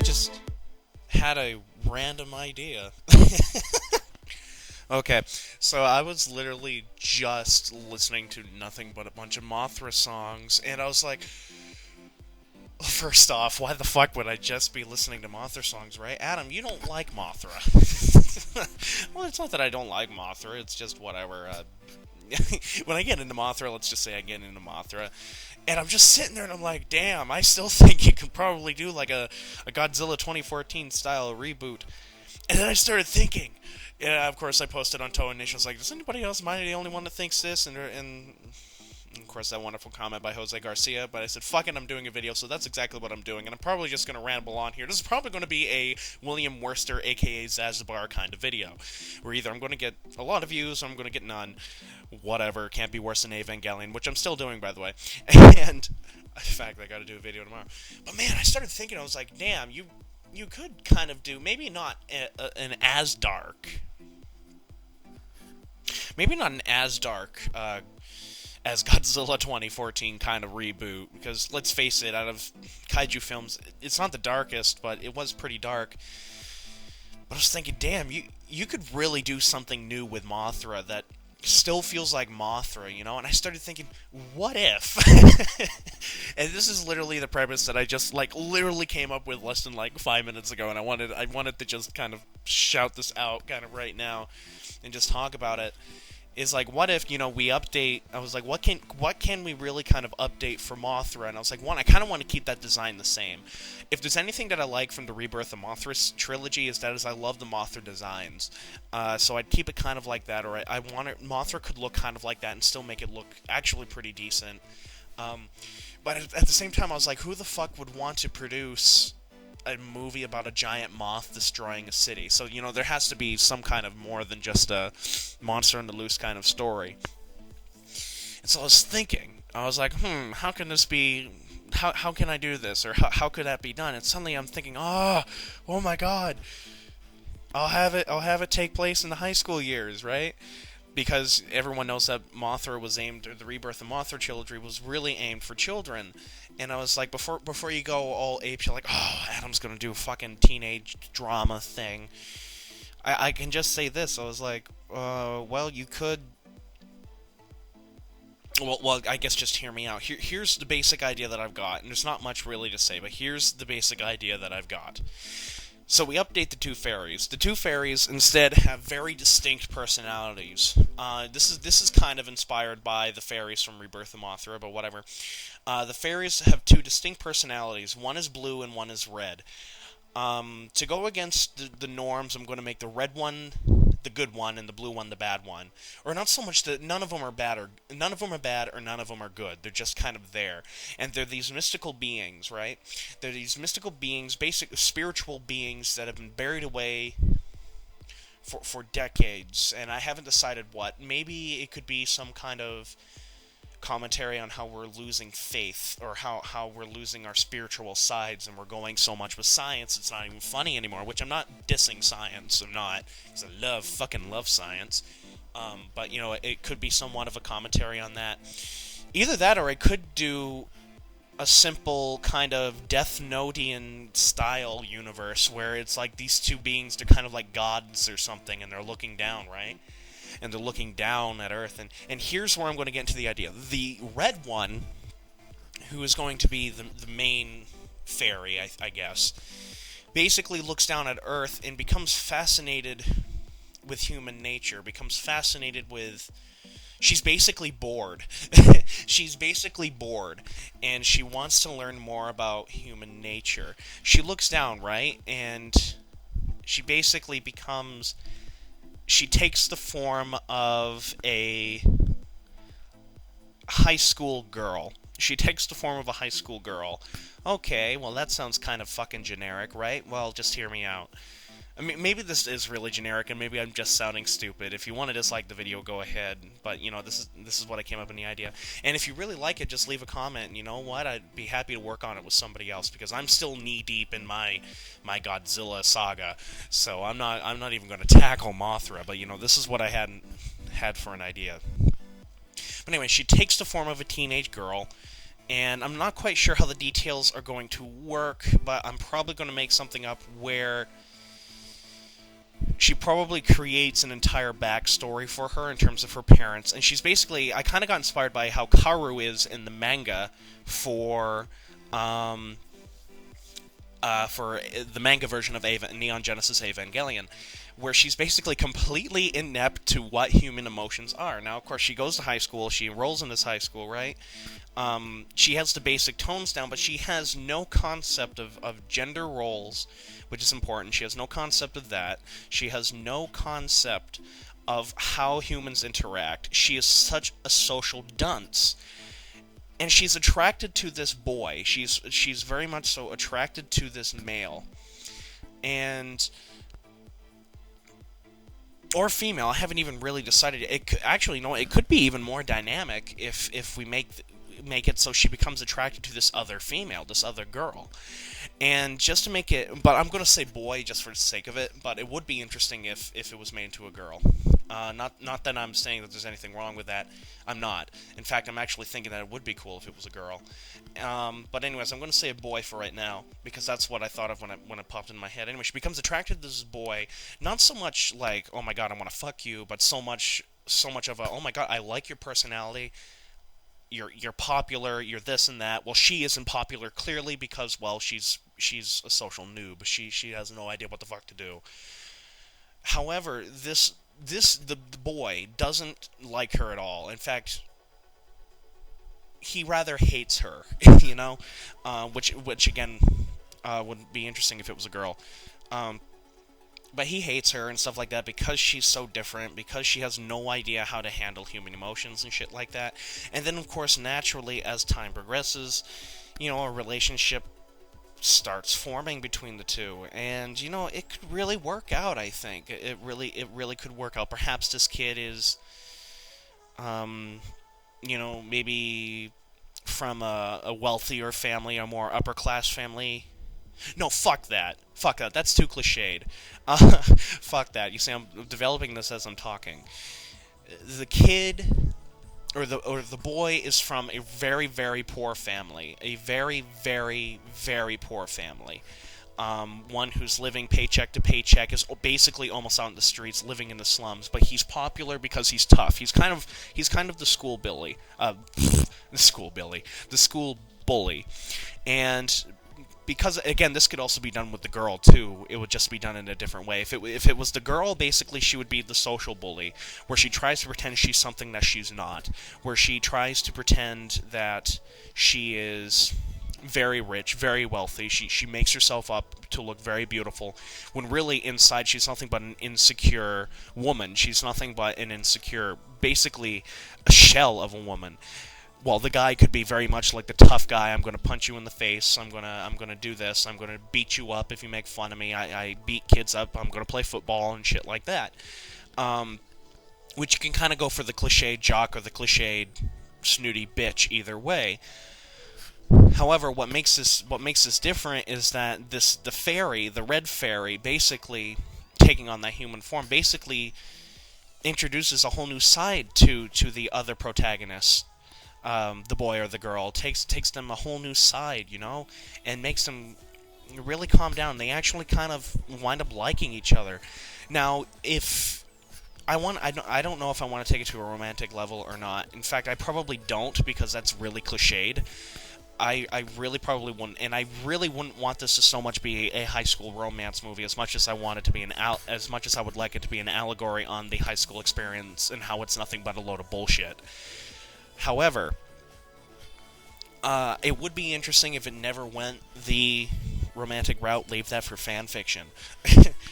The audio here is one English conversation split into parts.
just had a random idea. Okay, so I was literally just listening to nothing but a bunch of Mothra songs, and I was like, first off, why the fuck would I just be listening to Mothra songs, right? Adam, you don't like Mothra. Well, it's not that I don't like Mothra, it's just whatever. When I get into Mothra, let's just say I get into Mothra, and I'm just sitting there and I'm like, damn, I still think you could probably do like a Godzilla 2014 style reboot. And then I started thinking, and of course I posted on Toe and Nation, I was like, does anybody else, am I the only one that thinks this? And of course that wonderful comment by Jose Garcia, but I said, fuck it, I'm doing a video, so that's exactly what I'm doing, and I'm probably just going to ramble on here. This is probably going to be a William Worcester, aka Zazbar kind of video, where either I'm going to get a lot of views, or I'm going to get none, whatever, can't be worse than Evangelion, which I'm still doing, by the way, and, in fact, I gotta do a video tomorrow. But man, I started thinking, I was like, damn, you could kind of do, maybe not an as dark, as Godzilla 2014 kind of reboot, because let's face it, out of kaiju films, it's not the darkest, but it was pretty dark. But I was thinking, damn, you could really do something new with Mothra that still feels like Mothra, you know? And I started thinking, what if? And this is literally the premise that I just, like, literally came up with less than, like, 5 minutes ago, and I wanted to just kind of shout this out kind of right now and just talk about it. Is like, what if, you know, we update, I was like, what can we really kind of update for Mothra? And I was like, one, I kind of want to keep that design the same. If there's anything that I like from the Rebirth of Mothra trilogy, is I love the Mothra designs. So I'd keep it kind of like that, or I want it, Mothra could look kind of like that and still make it look actually pretty decent. But at the same time, I was like, who the fuck would want to produce a movie about a giant moth destroying a city? So, you know, there has to be some kind of more than just a monster on the loose kind of story. And so I was thinking, I was like, how can this be, how can I do this, or how could that be done? And suddenly I'm thinking, oh my god, I'll have it take place in the high school years, right? Because everyone knows that Mothra was aimed, or the Rebirth of Mothra trilogy was really aimed for children. And I was like, before you go all ape, you're like, oh, Adam's gonna do a fucking teenage drama thing. I can just say this. I was like, well, you could. Well, I guess just hear me out. Here's the basic idea that I've got, and there's not much really to say, but here's the basic idea that I've got. So we update the two fairies. The two fairies instead have very distinct personalities. This is kind of inspired by the fairies from Rebirth of Mothra, but whatever. The fairies have two distinct personalities. One is blue and one is red. To go against the norms, I'm going to make the red one the good one and the blue one the bad one. Or not so much that none of them are bad or none of them are good. They're just kind of there. And they're these mystical beings, right? They're these mystical beings, basic spiritual beings that have been buried away for decades, and I haven't decided what. Maybe it could be some kind of commentary on how we're losing faith, or how we're losing our spiritual sides, and we're going so much with science it's not even funny anymore, which I'm not dissing science, I'm not, because I fucking love science, but, you know, it could be somewhat of a commentary on that. Either that, or I could do a simple kind of Death Notian style universe, where it's like these two beings, they're kind of like gods or something, and they're looking down, right? And they're looking down at Earth, and here's where I'm going to get into the idea. The red one, who is going to be the main fairy, I guess, basically looks down at Earth and becomes fascinated with human nature, becomes fascinated with... She's basically bored. She's basically bored, and she wants to learn more about human nature. She looks down, right? And she basically becomes... She takes the form of a high school girl. She takes the form of a high school girl. Okay, well that sounds kind of fucking generic, right? Well, just hear me out. I mean, maybe this is really generic, and maybe I'm just sounding stupid. If you want to dislike the video, go ahead. But, you know, this is what I came up with the idea. And if you really like it, just leave a comment. And you know what? I'd be happy to work on it with somebody else, because I'm still knee-deep in my Godzilla saga. So I'm not even going to tackle Mothra. But, you know, this is what I had for an idea. But anyway, she takes the form of a teenage girl, And I'm not quite sure how the details are going to work, but I'm probably going to make something up where she probably creates an entire backstory for her in terms of her parents. And she's basically, I kind of got inspired by how Kaoru is in the manga um, for the manga version of Neon Genesis Evangelion, where she's basically completely inept to what human emotions are. Now, of course, she goes to high school, she enrolls in this high school, right? She has the basic tones down, but she has no concept of gender roles, which is important. She has no concept of that. She has no concept of how humans interact. She is such a social dunce. And she's attracted to this boy. She's very much so attracted to this male. And or female, I haven't even really decided. It could, actually, no, it could be even more dynamic if we make it so she becomes attracted to this other female, this other girl. And just to make it, but I'm going to say boy just for the sake of it, but it would be interesting if it was made into a girl. Not that I'm saying that there's anything wrong with that. I'm not. In fact, I'm actually thinking that it would be cool if it was a girl. But anyways, I'm going to say a boy for right now, because that's what I thought of when it popped in my head. Anyway, she becomes attracted to this boy, not so much like, oh my god, I want to fuck you, but so much of a, oh my god, I like your personality, you're popular, you're this and that. Well, she isn't popular clearly because, well, she's a social noob. She has no idea what the fuck to do. However, the boy doesn't like her at all. In fact, he rather hates her, you know, which again would be interesting if it was a girl. But he hates her and stuff like that because she's so different, because she has no idea how to handle human emotions and shit like that. And then, of course, naturally, as time progresses, you know, a relationship starts forming between the two. And, you know, it could really work out, I think. It really could work out. Perhaps this kid is, you know, maybe from a wealthier family, a more upper-class family. No, fuck that. Fuck that. That's too cliched. Fuck that. You see, I'm developing this as I'm talking. The kid, or the boy, is from a very, very poor family. A very, very, very poor family. One who's living paycheck to paycheck, is basically almost out in the streets, living in the slums. But he's popular because he's tough. He's kind of the school bully. The school bully, and because, again, this could also be done with the girl, too. It would just be done in a different way. If it was the girl, basically, she would be the social bully, where she tries to pretend she's something that she's not, where she tries to pretend that she is very rich, very wealthy. She makes herself up to look very beautiful, when really inside she's nothing but an insecure woman. She's nothing but an insecure, basically a shell of a woman. Well, the guy could be very much like the tough guy. I'm going to punch you in the face. I'm going to do this. I'm going to beat you up if you make fun of me. I beat kids up. I'm going to play football and shit like that. Which you can kind of go for the cliched jock or the cliched snooty bitch either way. However, what makes this different is that the red fairy, basically taking on that human form, basically introduces a whole new side to the other protagonists. The boy or the girl takes them a whole new side, you know, and makes them really calm down. They actually kind of wind up liking each other. Now, if I don't know if I want to take it to a romantic level or not. In fact, I probably don't, because that's really cliched. I really probably wouldn't, and I really wouldn't want this to so much be a high school romance movie as much as I want it to be as much as I would like it to be an allegory on the high school experience and how it's nothing but a load of bullshit. However, it would be interesting if it never went the romantic route. Leave that for fan fiction.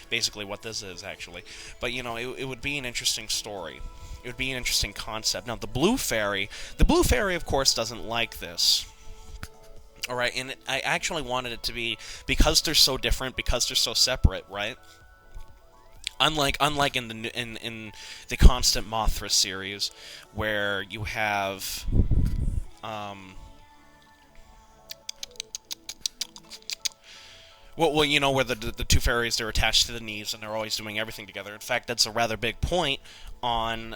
Basically what this is, actually. But, you know, it would be an interesting story. It would be an interesting concept. Now, the blue fairy, of course, doesn't like this. Alright, and I actually wanted it to be, because they're so different, because they're so separate, right? Unlike in the constant Mothra series, where you have well, you know, where the two fairies, they're attached to the knees and they're always doing everything together. In fact, that's a rather big point on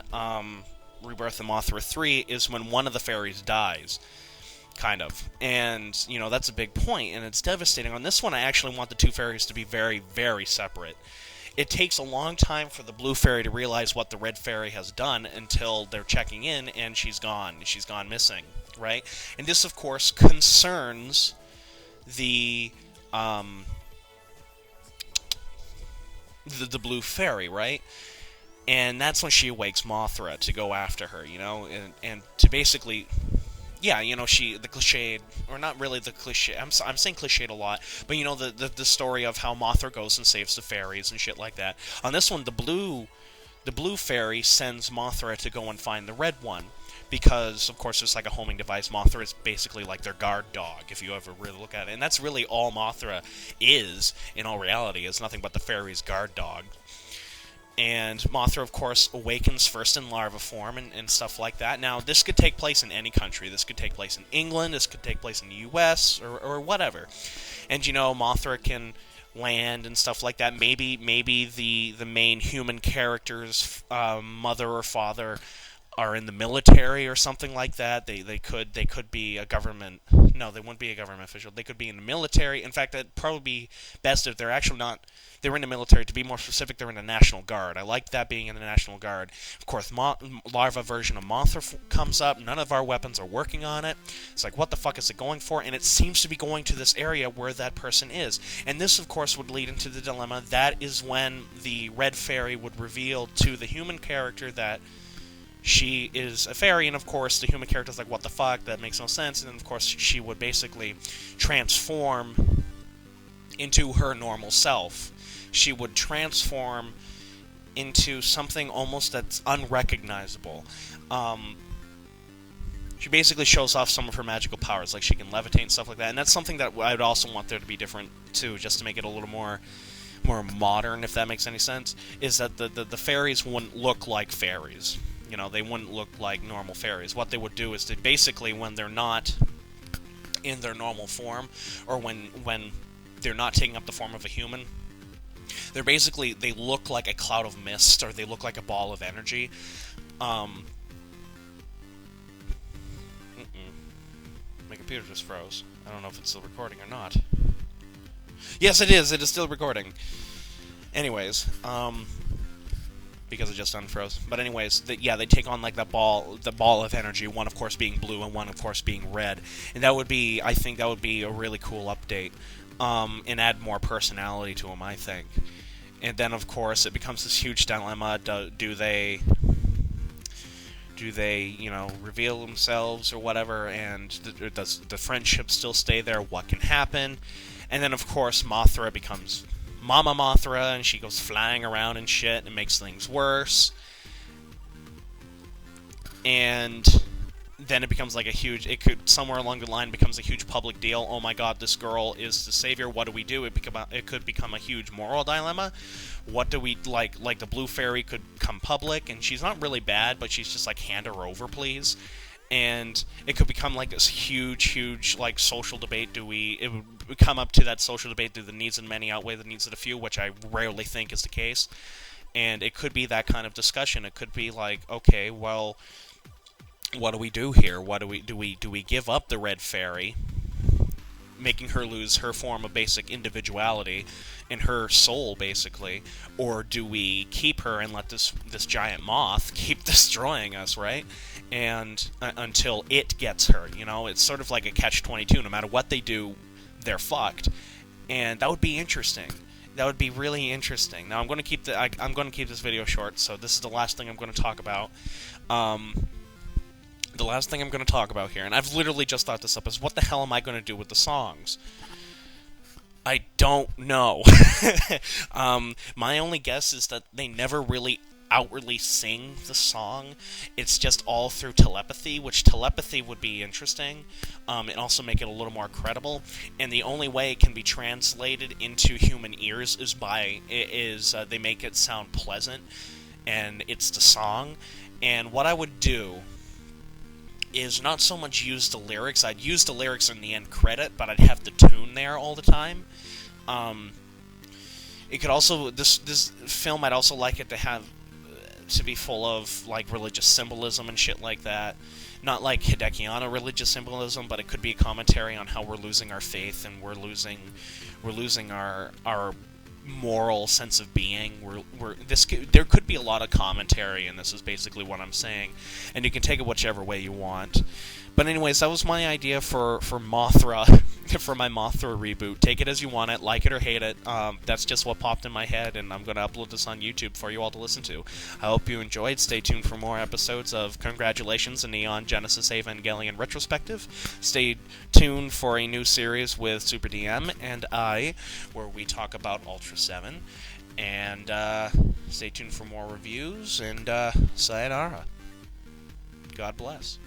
Rebirth of Mothra 3, is when one of the fairies dies. kind of. And, you know, that's a big point, and it's devastating. On this one, I actually want the two fairies to be very, very separate. It takes a long time for the blue fairy to realize what the red fairy has done until they're checking in, and she's gone. She's gone missing, right? And this, of course, concerns the blue fairy, right? And that's when she awakes Mothra to go after her, you know, and to basically, yeah, you know, the cliched, or not really the cliche, I'm saying cliched a lot, but you know, the story of how Mothra goes and saves the fairies and shit like that. On this one, the blue fairy sends Mothra to go and find the red one, because, of course, it's like a homing device. Mothra is basically like their guard dog, if you ever really look at it. And that's really all Mothra is, in all reality, is nothing but the fairy's guard dog. And Mothra, of course, awakens first in larva form and stuff like that. Now, this could take place in any country. This could take place in England. This could take place in the U.S. or whatever. And, you know, Mothra can land and stuff like that. Maybe the main human character's mother or father are in the military or something like that. They could be a government. No, they wouldn't be a government official. They could be in the military. In fact, that'd probably be best if they're actually not. They're in the military. To be more specific, they're in the National Guard. I like that, being in the National Guard. Of course, larva version of Mothra comes up. None of our weapons are working on it. It's like, what the fuck is it going for? And it seems to be going to this area where that person is. And this, of course, would lead into the dilemma. That is when the red fairy would reveal to the human character that she is a fairy, and of course the human character's like, what the fuck, that makes no sense, and then of course she would basically transform into her normal self. She would transform into something almost that's unrecognizable. She basically shows off some of her magical powers, like she can levitate and stuff like that, and that's something that I would also want there to be different too, just to make it a little more modern, if that makes any sense, is that the fairies wouldn't look like fairies. You know, they wouldn't look like normal fairies. What they would do is, basically, when they're not in their normal form, or when they're not taking up the form of a human, they look like a cloud of mist, or they look like a ball of energy. My computer just froze. I don't know if it's still recording or not. Yes, it is. It is still recording. Anyways, because it just unfroze. But anyways, they take on like the ball of energy, one of course being blue and one of course being red. And I think that would be a really cool update, and add more personality to them, I think. And then of course it becomes this huge dilemma. Do they you know, reveal themselves or whatever, and does the friendship still stay there? What can happen? And then of course Mothra becomes Mama Mothra, and she goes flying around and shit, and makes things worse. And then it becomes like somewhere along the line becomes a huge public deal. Oh my god, this girl is the savior. What do we do? It could become a huge moral dilemma. What do we, like the blue fairy could come public, and she's not really bad, but she's just like, hand her over, please. And it could become like this huge, like, social debate. It would come up to that social debate, do the needs of the many outweigh the needs of the few, which I rarely think is the case. And it could be that kind of discussion. It could be like, okay, well, what do we do here? Do we give up the red fairy, making her lose her form of basic individuality and her soul, basically, or do we keep her and let this giant moth keep destroying us, right? And until it gets her, you know, it's sort of like a catch-22. No matter what they do, they're fucked, and that would be interesting. That would be really interesting. Now I'm going to keep this video short, so this is the last thing I'm going to talk about. The last thing I'm going to talk about here, and I've literally just thought this up, is what the hell am I going to do with the songs? I don't know. My only guess is that they never really outwardly sing the song. It's just all through telepathy, which telepathy would be interesting, and also make it a little more credible. And the only way it can be translated into human ears is they make it sound pleasant, and it's the song. And what I would do is not so much use the lyrics. I'd use the lyrics in the end credit, but I'd have the tune there all the time. It could also, this film, I'd also like it to have to be full of like religious symbolism and shit like that. Not like Hidekiana religious symbolism, but it could be a commentary on how we're losing our faith and we're losing our moral sense of being. There could be a lot of commentary, and this is basically what I'm saying, and you can take it whichever way you want. But anyways, that was my idea for Mothra, for my Mothra reboot. Take it as you want it, like it or hate it. That's just what popped in my head, and I'm going to upload this on YouTube for you all to listen to. I hope you enjoyed. Stay tuned for more episodes of Congratulations, a Neon Genesis Evangelion retrospective. Stay tuned for a new series with Super DM and I, where we talk about Ultra 7. And stay tuned for more reviews, and sayonara. God bless.